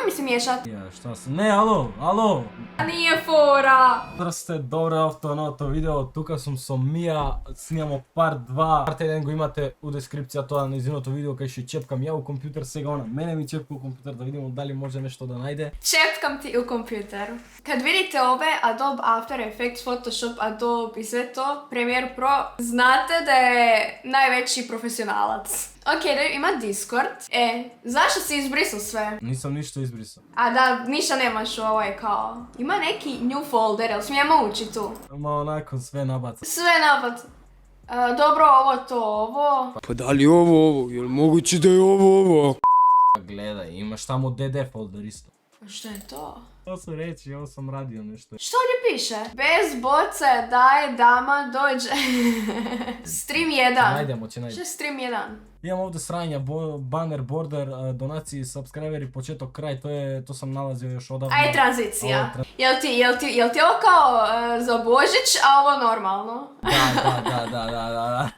mi se miješat. Ja, šta sam? Ne, alo! Nije fora. Pozdrav ste, dobro avto na to video, tuka sam со Mija, snimamo part 2. Part 1 го имате у дескрипција тоа на изиното видео кај што чепкам ја у компјутер, сега она мене ми чепка у компјутер да видимо дали може нешто да најде. Čepkam ti u kompjuteru. Kad vidite ove Adobe After Effects, Photoshop, Adobe i sve to, Premiere Pro, znate da je najveći profesionalac. Ok, ima Discord. Zašto si izbrisao sve? Нисам ништо избрисал. A da, ništa nemaš u ovoj kao... Ima neki new folder, jel smijemo ući tu? Ама онако све набаца. Sve napad. Dobro, ovo. Pa da li ovo, jel moguće da je ovo? Гледај, имаш таму DD фолдер исто. Šta je to? Тоа се речи, ово сам радио нешто. Što ovdje piše? Bez boce daje dama dođe. Stream 1. Најдемо, ќе Što најдемо. je stream 1? Имам овде срања, банер, бордер, донации, сабскрайбери, почеток, крај, тоа сам налазио још одавно. Aj, tranzicija. Ovo Jel ti ovo kao za Božić, a ovo normalno? Da.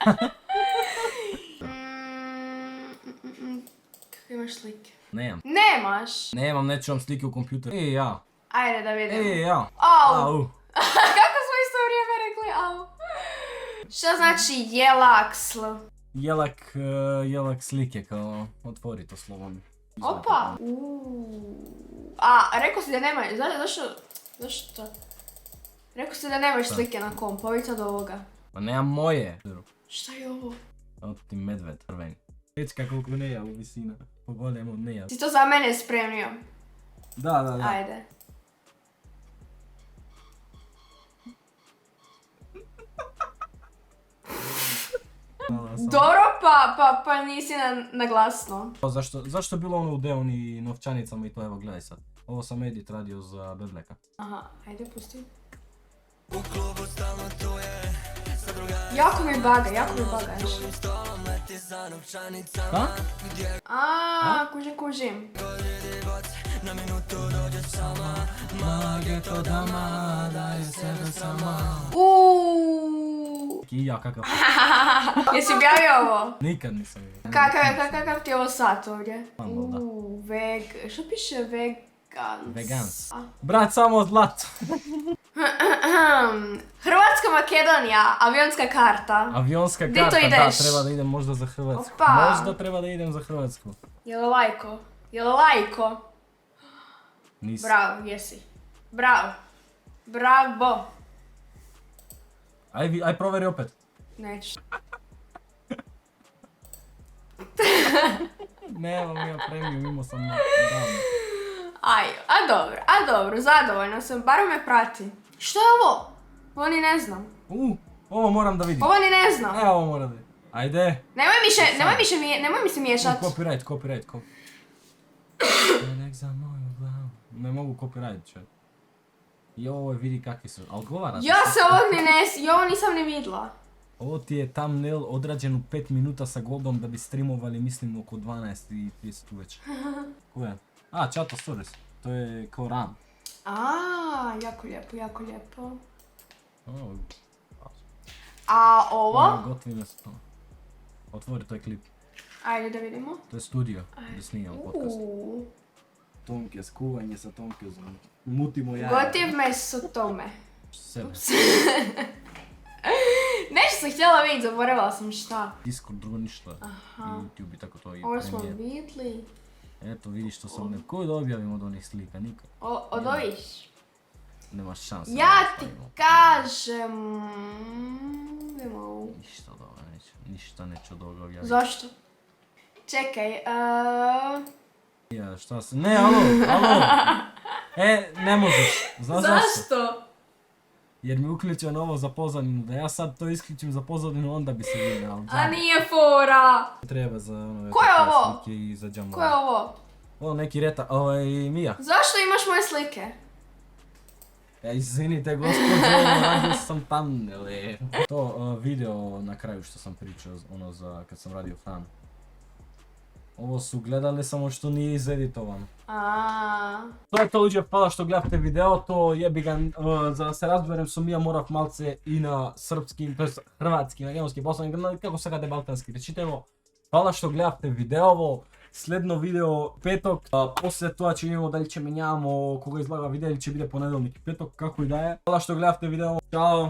Kako imaš slike? Nemam. Nemaš? Nemam, ne čuvam slike u kompjuteru. Ja. Ajde da vidimo. Ja. Au! Kako smo isto vrijeme rekli au? Šta znači jelaksl? Jelak slike, kao otvori to slovom. Opa! A, rekao si da nemaš, zašto? Rekao si da nemaš slike na kompu, vidite od ovoga. Pa nemam moje. Šta je ovo? Evo ti medved, crveni. Već koliko neja u visina. Pogledajmo od neja. Si to za mene spremio? Da. Ajde. Dobro, pa nisi na glasno. Zašto je bilo ono u Deoni novčanicama i to, evo gledaj sad. Ovo sam edit radio za Bebleka. Aha, ajde pusti. Jako mi baga, Ha? Kužim. I ja, kakav. Jesi objavio ovo? Nikad nisam vidio. Kakav ti je ovo sat ovdje? Malo, da. Što piše vegans? Vegans. Brat, samo zlato. Hrvatska Makedonija, avionska karta. Avionska Di karta, to ideš? da, treba da idem možda za Hrvatsku. Opa. Možda treba da idem za Hrvatsku. Jel lajko? Nisam. Bravo, jesi. Bravo. Aj proveri opet. Neću. Nemam ja premium, imao sam davno. A dobro, zadovoljna sam, bar me prati. Što je ovo? Ovo ni ne znam. Ovo moram da vidim. Ovo ni ne znam. Evo moram da vidim. Ajde. Nemoj mi se miješat. Copyright. Nek za moju glavu. Ne mogu copyright, čet. I ovo je, vidi kakvi su, ali govara. Ja se ovo nisam ni vidla. Ovo ti je thumbnail odrađen u 5 minuta sa Goldom da bi streamovali, mislim, oko 12:30 uveče. Koje? Chato Stories. To je kao RAM. Jako lijepo. Oh. A ovo? Gotovine su to. Otvori, to je klip. Ajde da vidimo. To je studio gdje snimamo podcast. Tomke, skuvanje sa Tomkezom. Mutimo jaja. Gotiv meso tome. Sebe. Nešto sam htjela vidjeti, zaboravila sam šta. Discord, drugo ništa. I YouTube i tako to. I Ovo smo Premiere. vidjeli. Eto, vidiš što sam Koji da objavim od onih slika? Nikad. Od ovih. Nemaš šanse. Ja ti kažem... Ništa od ovoga neću. Ništa neću od ovoga objaviti. Zašto? Čekaj, Ja, šta se... Ne, alo! Ne možeš. Znaš zašto? Zašto? Jer mi uključio na ovo za pozadinu. Da ja sad to isključim za pozadinu, onda bi se vidio. A nije fora! Treba za ono... Ko je ovo? Slike i za džamove. Ko je ovo? Ovo neki Mija. Zašto imaš moje slike? Izvinite gospođo, radio sam thumbnail. To video na kraju što sam pričao, ono za kad sam radio hranu. Ovo su gledali samo što nije izeditovano. To je to ljudi, hvala što gledate video, to jebi ga, za da se razberem su Mija morav malce i na srpskim, to je hrvatskim, makedonskim, bosanskim, kako se kada balkanski, rečite evo. Hvala što gledate videovo, Следно видео петок, после тоа ќе видиме дали ќе менјаваме кога излага видео или ќе биде понеделник и петок, како и да е. Hvala што гледавте видео. Чао!